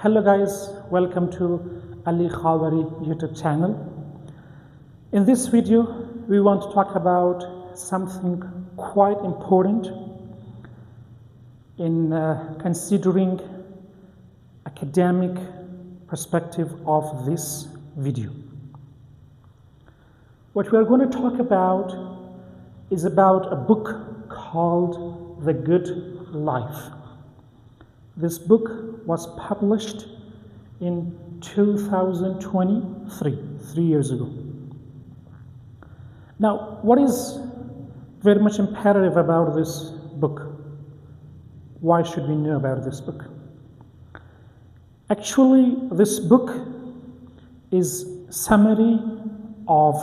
Hello guys, welcome to Ali Khawari YouTube channel. In this video, we want to talk about something quite important in considering academic perspective of this video. What we are going to talk about is about a book called The Good Life. This book was published in 2023, 3 years ago. Now, what is very much imperative about this book? Why should we know about this book? Actually, this book is summary of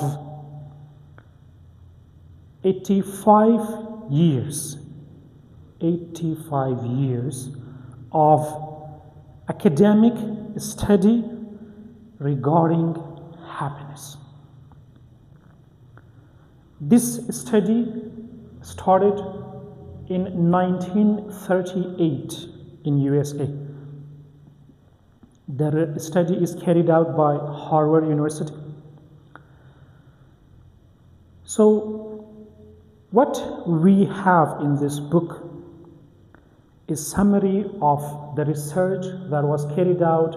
85 years of academic study regarding happiness. This study started in 1938 in USA. The study is carried out by Harvard University. So, what we have in this book is summary of the research that was carried out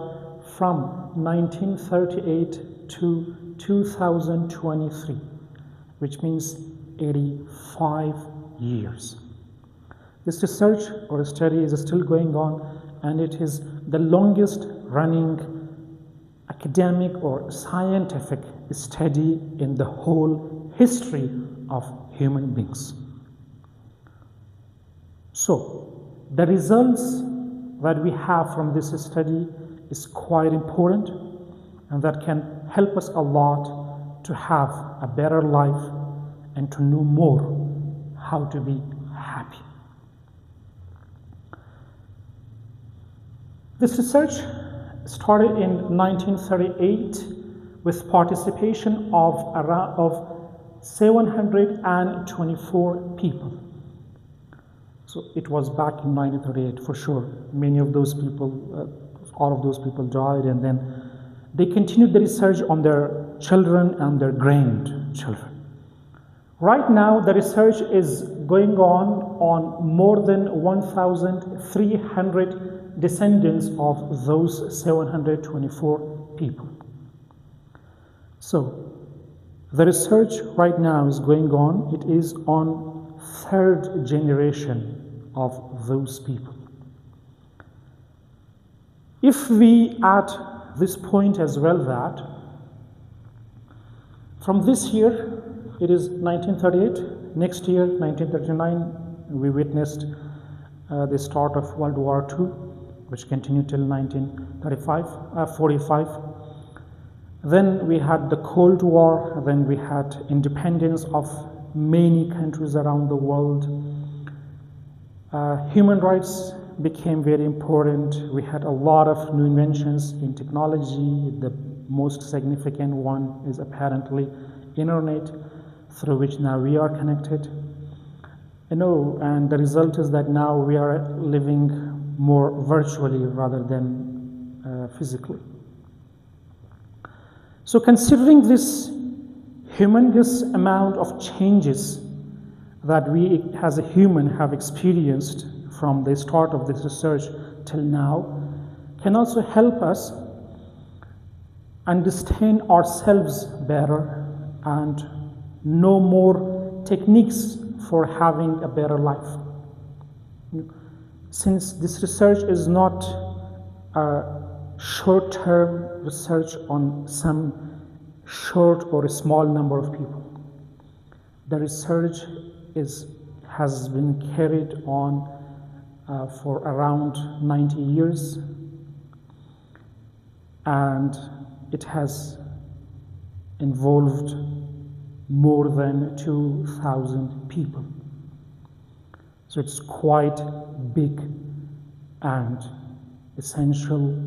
from 1938 to 2023, which means 85 years. This research or study is still going on, and it is the longest running academic or scientific study in the whole history of human beings. So, the results that we have from this study is quite important, and that can help us a lot to have a better life and to know more how to be happy. This research started in 1938 with participation of 724 people. So it was back in 1938 for sure. Many of those people, all of those people died, and then they continued the research on their children and their grandchildren. Right now, the research is going on more than 1,300 descendants of those 724 people. So, the research right now is going on. It is on third generation of those people. If we add this point as well, that from this year, it is 1938, next year 1939, we witnessed the start of World War II, which continued till 1945. Then we had the Cold War, then we had independence of many countries around the world. Human rights became very important. We had a lot of new inventions in technology. The most significant one is apparently internet, through which now we are connected. And the result is that now we are living more virtually rather than physically. So considering this humongous amount of changes that we as a human have experienced from the start of this research till now, can also help us understand ourselves better and know more techniques for having a better life. Since this research is not a short-term research on some short or a small number of people, the research has been carried on for around 90 years, and it has involved more than 2,000 people. So it's quite big and essential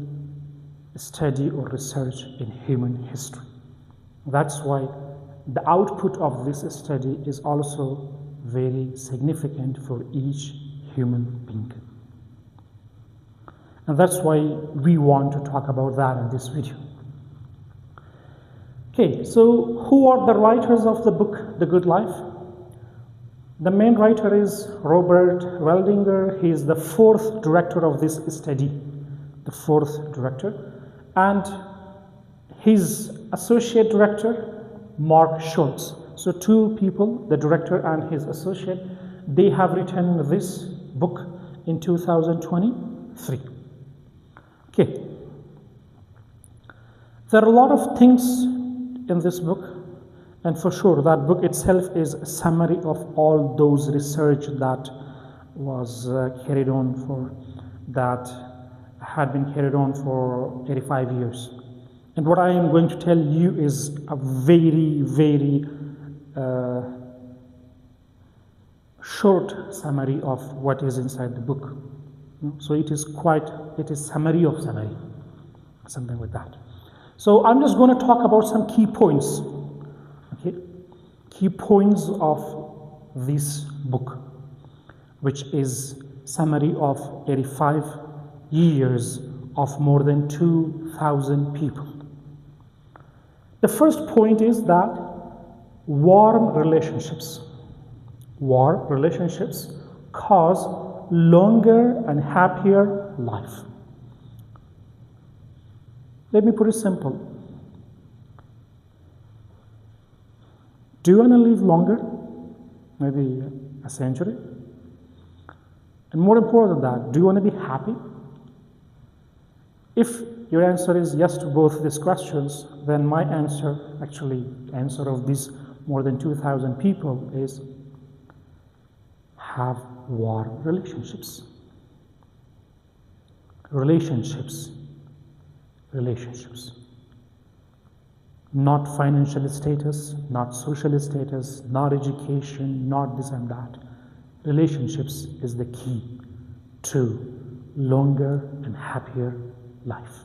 study or research in human history. That's why the output of this study is also very significant for each human being. And that's why we want to talk about that in this video. Okay, so who are the writers of the book, The Good Life? The main writer is Robert Waldinger. He is the fourth director of this study, the fourth director. And his associate director, Mark Schultz. So two people, the director and his associate, they have written this book in 2023. Okay. There are a lot of things in this book, and for sure that book itself is a summary of all those research that was carried on for, that had been carried on for 85 years. And what I am going to tell you is a very, very short summary of what is inside the book. So it is summary of summary, something like that. So I'm just going to talk about some key points, okay? Key points of this book, which is summary of 85 years of more than 2,000 people. The first point is that warm relationships cause longer and happier life. Let me put it simple. Do you want to live longer? Maybe a century? And more important than that, do you want to be happy? If your answer is yes to both these questions, then my answer, actually answer of these more than 2,000 people, is have warm relationships. Relationships. Not financial status, not social status, not education, not this and that. Relationships is the key to longer and happier life.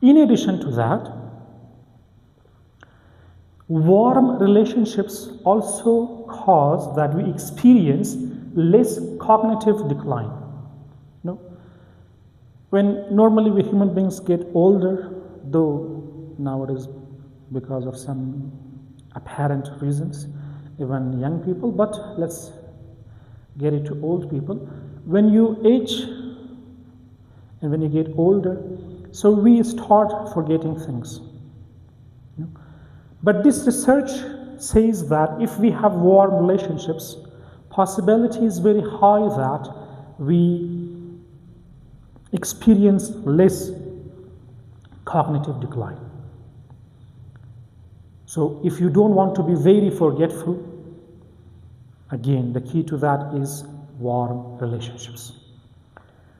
In addition to that, warm relationships also cause that we experience less cognitive decline. When normally we human beings get older, though nowadays because of some apparent reasons, even young people, but let's get it to old people. When you age and when you get older, so we start forgetting things. But this research says that if we have warm relationships, possibility is very high that we experience less cognitive decline. So if you don't want to be very forgetful, again, the key to that is warm relationships.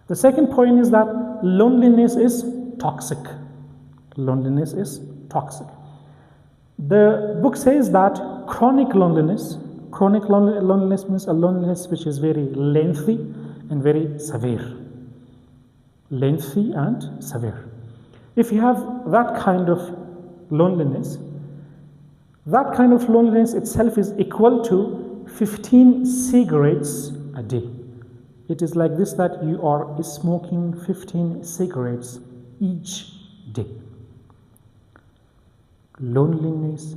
The second point is that loneliness is toxic. Loneliness is toxic. The book says that chronic loneliness means a loneliness which is very lengthy and very severe. Lengthy and severe. If you have that kind of loneliness itself is equal to 15 cigarettes a day. It is like this, that you are smoking 15 cigarettes each day. Loneliness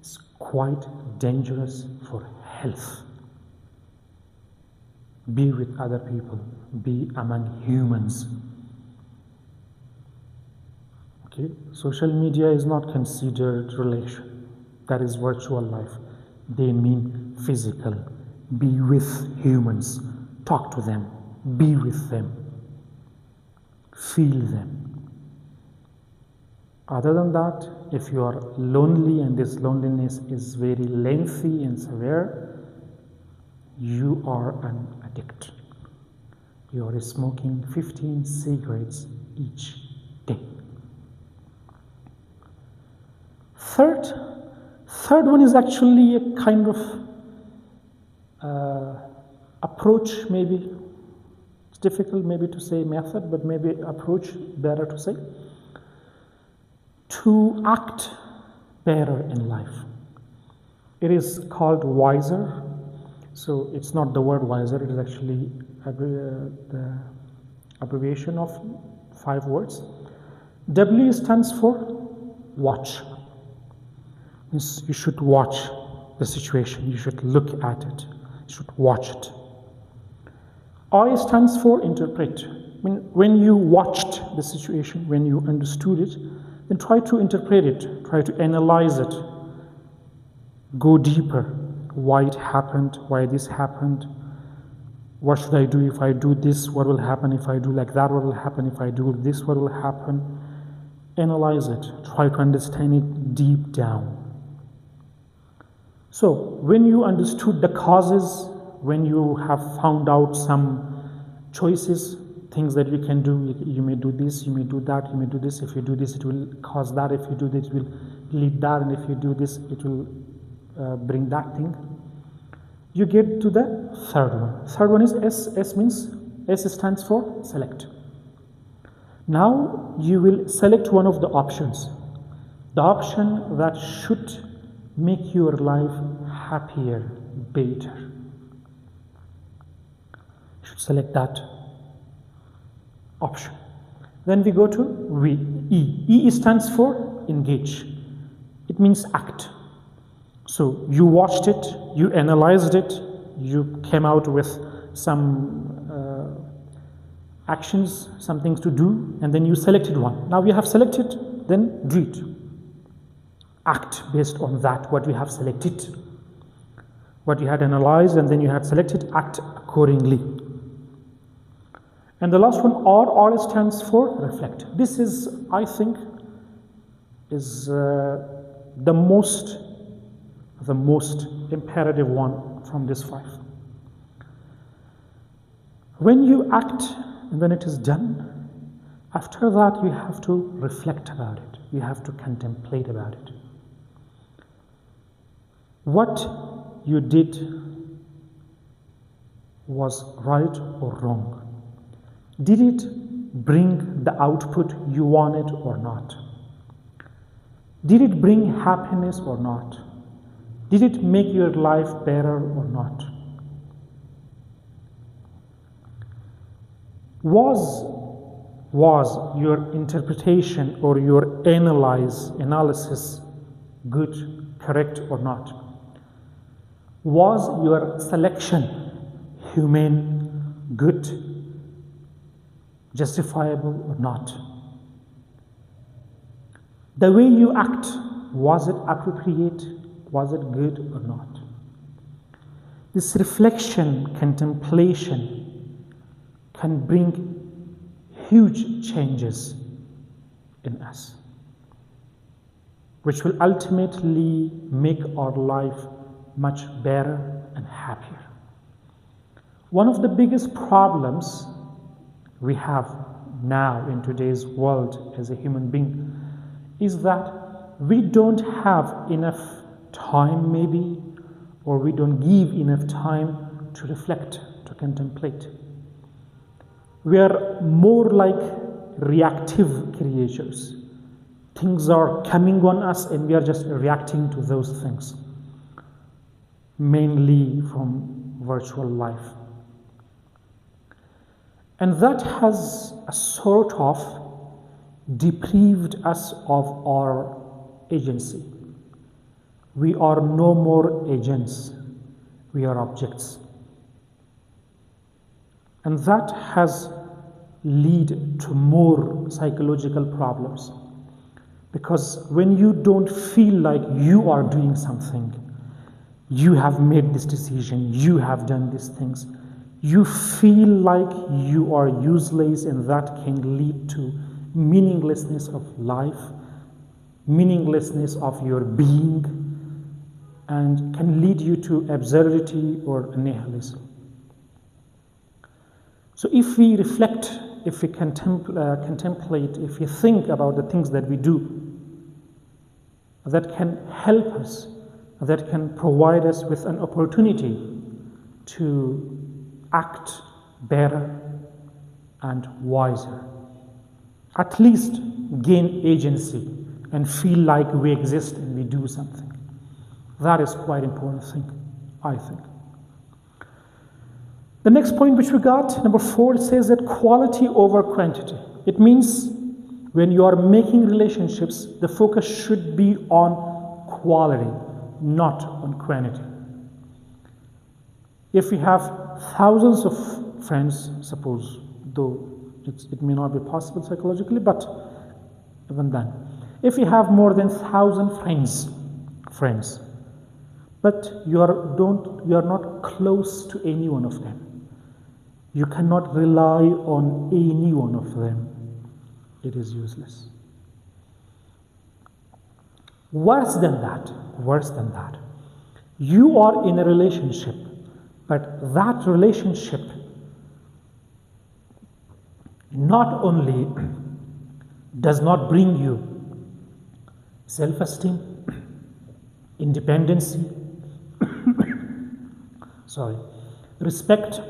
is quite dangerous for health. Be with other people, be among humans. Okay, social media is not considered relation. That is virtual life. They mean physical. Be with humans. Talk to them. Be with them. Feel them. Other than that, if you are lonely and this loneliness is very lengthy and severe, you are an addict. You are smoking 15 cigarettes each day. Third one is actually a kind of approach, maybe. It's difficult maybe to say method, but maybe approach, better to say. To act better in life. It is called wiser. So it's not the word wiser, it is actually the abbreviation of 5 words. W stands for watch. Means you should watch the situation, you should look at it, you should watch it. I stands for interpret. When you watched the situation, when you understood it, then try to interpret it, try to analyze it, go deeper. Why it happened, why this happened, what should I do if I do this, what will happen if I do like that, what will happen if I do this, what will happen. Analyze it, try to understand it deep down. So when you understood the causes, when you have found out some choices, things that you can do, you may do this, you may do that, you may do this. If you do this, it will cause that. If you do this, it will lead that. And if you do this, it will bring that thing. You get to the third one. Third one is S. S means, S stands for select. Now you will select one of the options. The option that should make your life happier, better. You should select that option. Then we go to E. E stands for engage. It means act. So you watched it, you analyzed it, you came out with some actions, some things to do, and then you selected one. Now you have selected, then do it. Act based on that, what you have selected, what you had analyzed, and then you had selected, act accordingly. And the last one, R stands for reflect. This is, I think, is the most imperative one from this 5. When you act and when it is done, after that you have to reflect about it. You have to contemplate about it. What you did was right or wrong. Did it bring the output you wanted or not? Did it bring happiness or not? Did it make your life better or not? Was your interpretation or your analysis good, correct or not? Was your selection humane, good, justifiable or not? The way you act, was it appropriate? Was it good or not? This reflection, contemplation can bring huge changes in us, which will ultimately make our life much better and happier. One of the biggest problems we have now in today's world as a human being is that we don't have enough time maybe, or we don't give enough time to reflect, to contemplate. We are more like reactive creatures. Things are coming on us and we are just reacting to those things, mainly from virtual life. And that has a sort of deprived us of our agency. We are no more agents, we are objects. And that has led to more psychological problems. Because when you don't feel like you are doing something, you have made this decision, you have done these things, you feel like you are useless, and that can lead to meaninglessness of life, meaninglessness of your being, and can lead you to absurdity or nihilism. So if we reflect, if we contemplate, if we think about the things that we do, that can help us, that can provide us with an opportunity to act better and wiser, at least gain agency and feel like we exist and we do something. That is quite an important thing, I think. The next point which we got, number 4, it says that quality over quantity. It means when you are making relationships, the focus should be on quality, not on quantity. If you have thousands of friends, suppose, though it may not be possible psychologically, but even then, if you have more than 1,000 friends, but you are not close to any one of them, you cannot rely on any one of them, it is useless. Worse than that, you are in a relationship, but that relationship not only does not bring you self-esteem, independency, respect,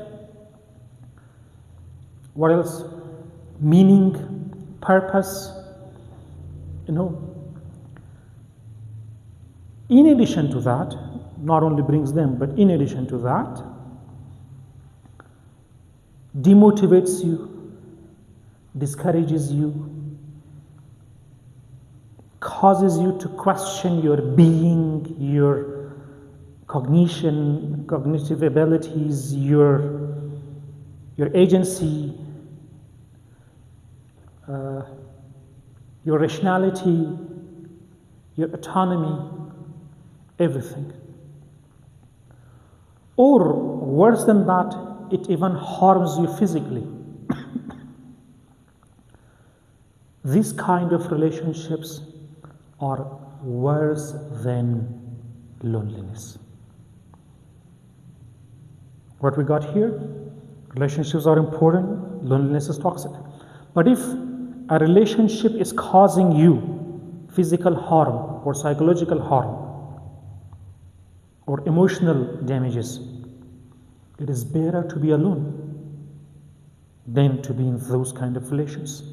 what else? Meaning, purpose, In addition to that, not only brings them, but in addition to that, demotivates you, discourages you, causes you to question your being, your cognitive abilities, your agency, your rationality, your autonomy, everything. Or worse than that, it even harms you physically. These kind of relationships are worse than loneliness. What we got here, relationships are important, loneliness is toxic. But if a relationship is causing you physical harm or psychological harm or emotional damages, it is better to be alone than to be in those kind of relations.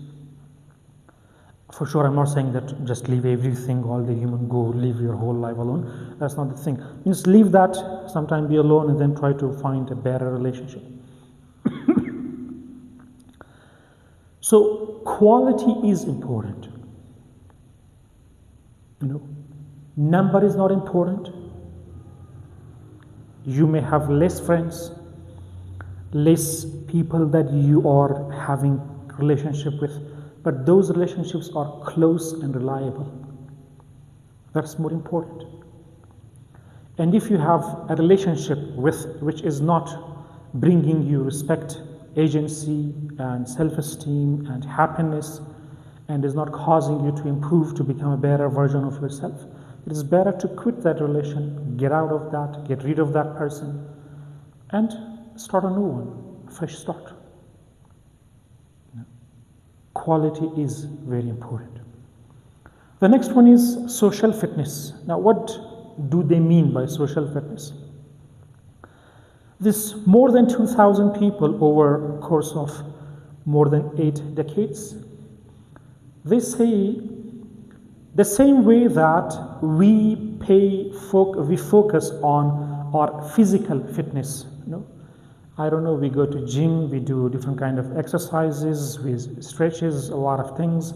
For sure, I'm not saying that just leave everything, all the human go, live your whole life alone. That's not the thing. Just leave that, sometime be alone, and then try to find a better relationship. So, quality is important. Number is not important. You may have less friends, less people that you are having relationship with, but those relationships are close and reliable. That's more important. And if you have a relationship which is not bringing you respect, agency, and self-esteem, and happiness, and is not causing you to improve, to become a better version of yourself, it is better to quit that relation, get out of that, get rid of that person, and start a new one, a fresh start. Quality is very important. The next one is social fitness. Now, what do they mean by social fitness? This more than 2,000 people over a course of more than 8 decades, they say the same way that we focus on our physical fitness. I don't know, we go to gym, we do different kind of exercises, we stretches, a lot of things.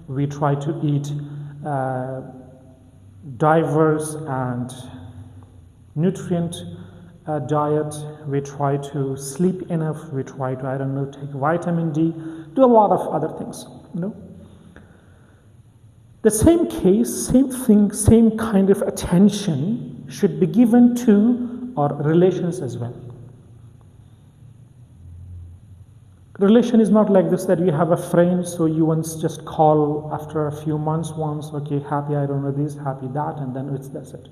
We try to eat diverse and nutrient diet. We try to sleep enough. We try to, take vitamin D, do a lot of other things, The same case, same thing, same kind of attention should be given to our relations as well. Relation is not like this, that you have a friend, so you once just call after a few months once, okay, happy, I don't know this, happy that, and then that's it.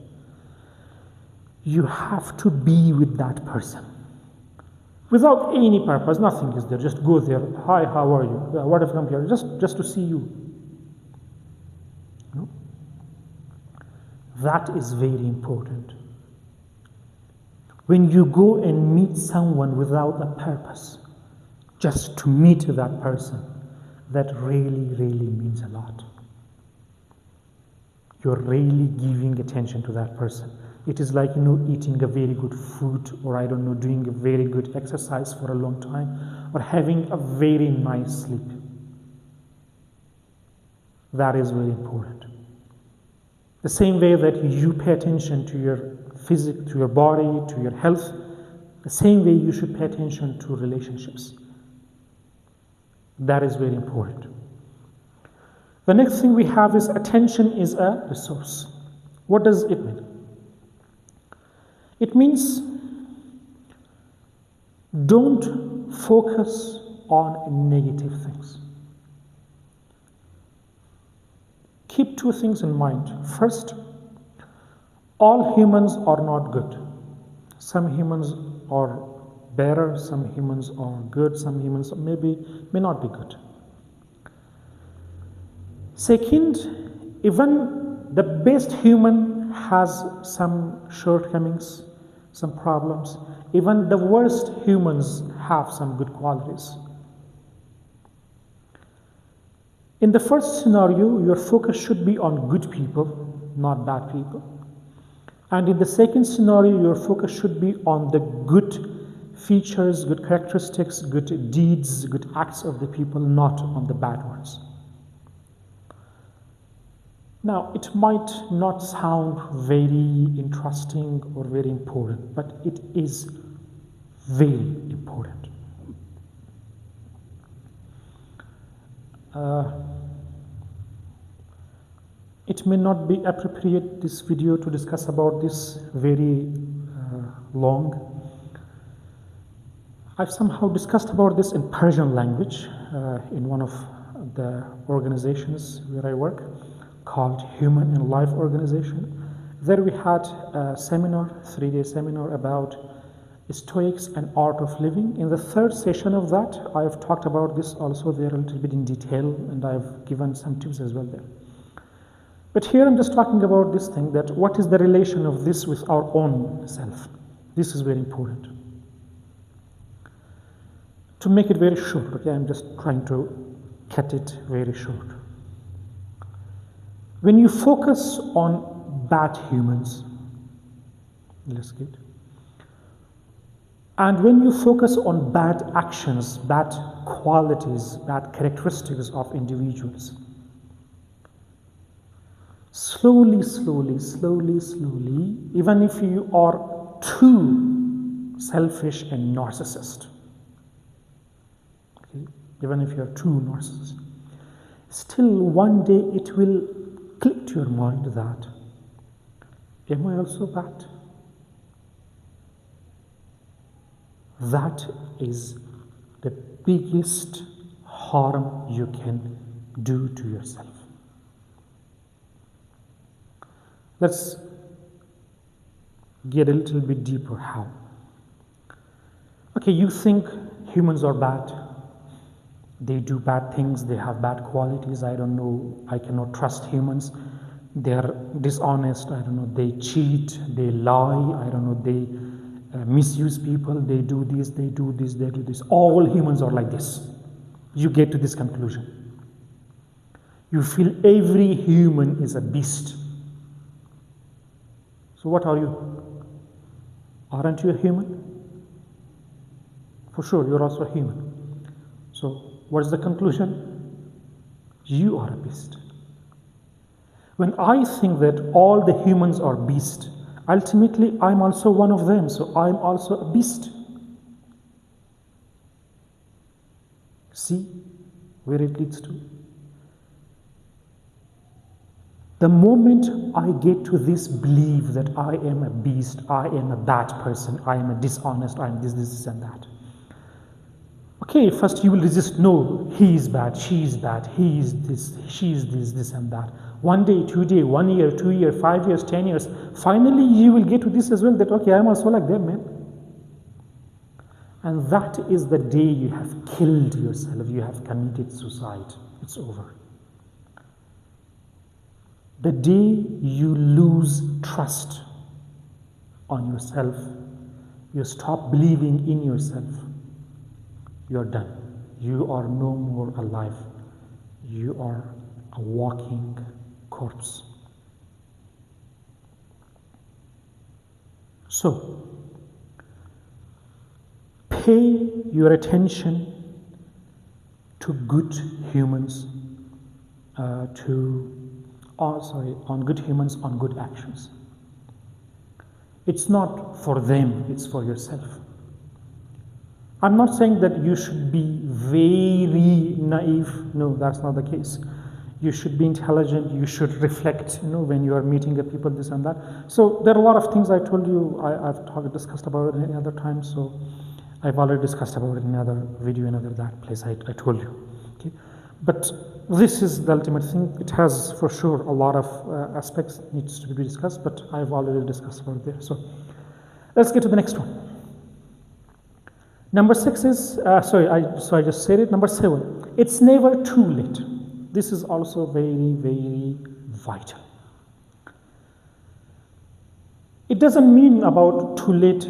You have to be with that person. Without any purpose, nothing is there, just go there, hi, how are you, what have you come here, just to see you. That is very important. When you go and meet someone without a purpose, just to meet that person, that really, really means a lot. You're really giving attention to that person. It is like, eating a very good food, or I don't know, doing a very good exercise for a long time, or having a very nice sleep. That is very important. The same way that you pay attention to your physique, to your body, to your health, the same way you should pay attention to relationships. That is very important. The next thing we have is attention is a resource. What does it mean? It means don't focus on negative things. Keep two things in mind. First, all humans are not good. Some humans are better, some humans are good, some humans may not be good. Second, even the best human has some shortcomings, some problems. Even the worst humans have some good qualities. In the first scenario, your focus should be on good people, not bad people. And in the second scenario, your focus should be on the good features, good characteristics, good deeds, good acts of the people, not on the bad ones. Now, it might not sound very interesting or very important, but it is very important. It may not be appropriate, this video, to discuss about this very long. I've somehow discussed about this in Persian language in one of the organizations where I work, called Human and Life Organization. There we had a seminar, 3-day seminar about Stoics and Art of Living. In the third session of that, I have talked about this also there a little bit in detail, and I've given some tips as well there. But here I'm just talking about this thing, that what is the relation of this with our own self? This is very important. To make it very short, okay, I'm just trying to cut it very short. When you focus on bad humans, let's get, and when you focus on bad actions, bad qualities, bad characteristics of individuals, slowly, even if you are too selfish and narcissist, okay, even if you are too narcissist, still one day it will click to your mind that, am I also bad? That is the biggest harm you can do to yourself. Let's get a little bit deeper. How? Okay, you think humans are bad. They do bad things, they have bad qualities, I don't know, I cannot trust humans. They are dishonest, I don't know, they cheat, they lie, I don't know, they misuse people, they do this, they do this, they do this. All humans are like this. You get to this conclusion. You feel every human is a beast. So what are you? Aren't you a human? For sure, you're also a human. So what is the conclusion? You are a beast. When I think that all the humans are beasts, ultimately I'm also one of them, so I'm also a beast. See where it leads to? The moment I get to this belief that I am a beast, I am a bad person, I am a dishonest, I am this and that. Okay, first you will resist, no, he is bad, she is bad, he is this, she is this and that. 1 day, 2 days, 1 year, 2 years, 5 years, 10 years, finally you will get to this as well, that okay, I am also like them, man. And that is the day you have killed yourself, you have committed suicide, it's over. The day you lose trust on yourself, you stop believing in yourself, you are done. You are no more alive. You are a walking corpse. So, pay your attention to good humans, on good humans, on good actions. It's not for them, it's for yourself. I'm not saying that you should be very naive. No, that's not the case. You should be intelligent, you should reflect, when you are meeting the people, this and that. So there are a lot of things I told you, I've discussed about it any other time, so I've already discussed about it in another video, in another that place I told you. Okay? But this is the ultimate thing. It has for sure a lot of aspects needs to be discussed, but I've already discussed about it there. So let's get to the next one. Number 6 is, I just said it. Number 7, it's never too late. This is also very, very vital. It doesn't mean about too late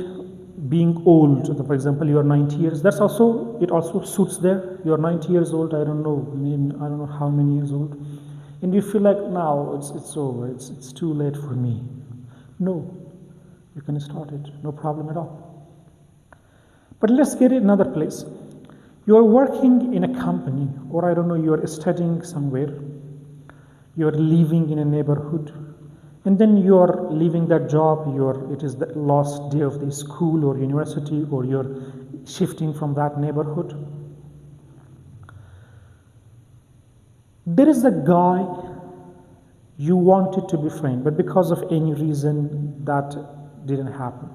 being old. For example, you are 90 years. It also suits there. You are 90 years old. I don't know how many years old, and you feel like now it's over. It's too late for me. No, you can start it. No problem at all. But let's get it another place. You are working in a company, or I don't know, you are studying somewhere. You are living in a neighborhood, and then you are leaving that job. It is the last day of the school or university, or you're shifting from that neighborhood. There is a guy you wanted to befriend, but because of any reason that didn't happen.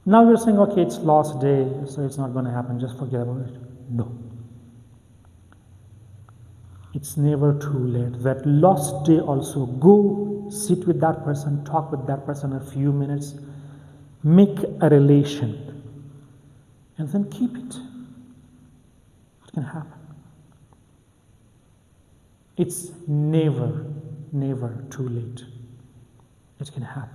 Now you're saying, okay, it's last day, so it's not going to happen, just forget about it. No. It's never too late. That last day also, go sit with that person, talk with that person a few minutes, make a relation, and then keep it. It can happen. It's never, never too late. It can happen.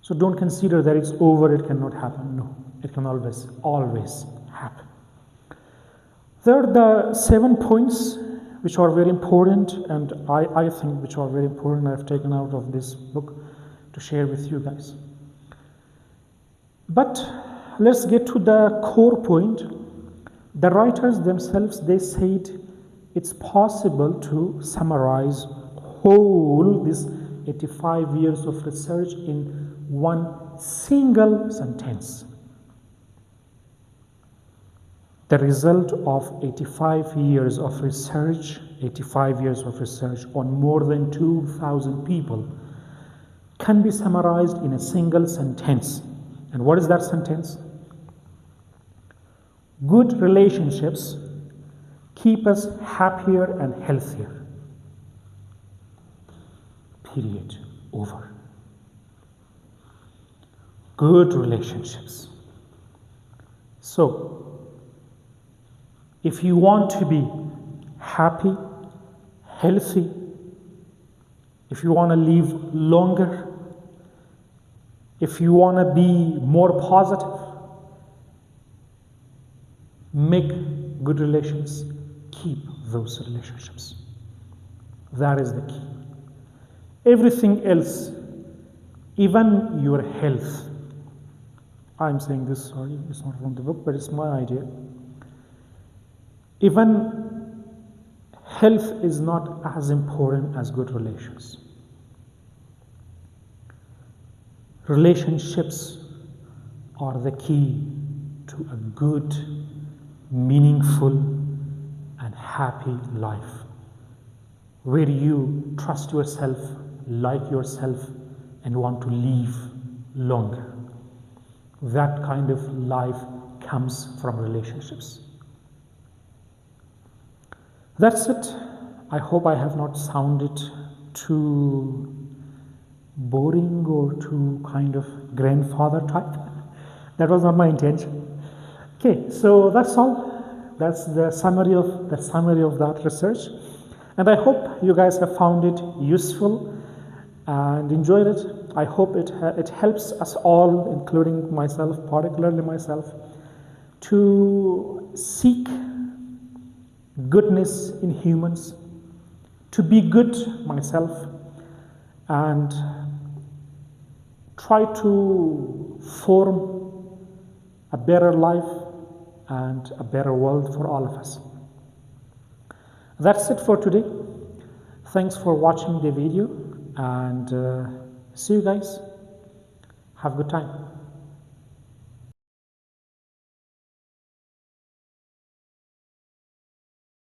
So don't consider that it's over, it cannot happen. No, it can always happen. There are the 7 points which are very important, and I think which are very important. I've taken out of this book to share with you guys. But let's get to the core point. The writers themselves, they said it's possible to summarize whole this 85 years of research in one single sentence. The result of 85 years of research on more than 2,000 people can be summarized in a single sentence. And what is that sentence? Good relationships keep us happier and healthier. Period. Over. Good relationships. So, if you want to be happy, healthy, if you want to live longer, if you want to be more positive, make good relations, keep those relationships. That is the key. Everything else, even your health, I'm saying this, sorry, it's not from the book, but it's my idea. Even health is not as important as good relations. Relationships are the key to a good, meaningful, and happy life, where you trust yourself, like yourself, and want to live longer. That kind of life comes from relationships. That's it. I hope I have not sounded too boring or too kind of grandfather type. That was not my intention. Okay, so that's all. That's the summary of that research. And I hope you guys have found it useful and enjoyed it. I hope it helps us all, including myself, particularly myself, to seek goodness in humans, to be good myself, and try to form a better life and a better world for all of us. That's it for today. Thanks for watching the video, and see you guys. Have a good time.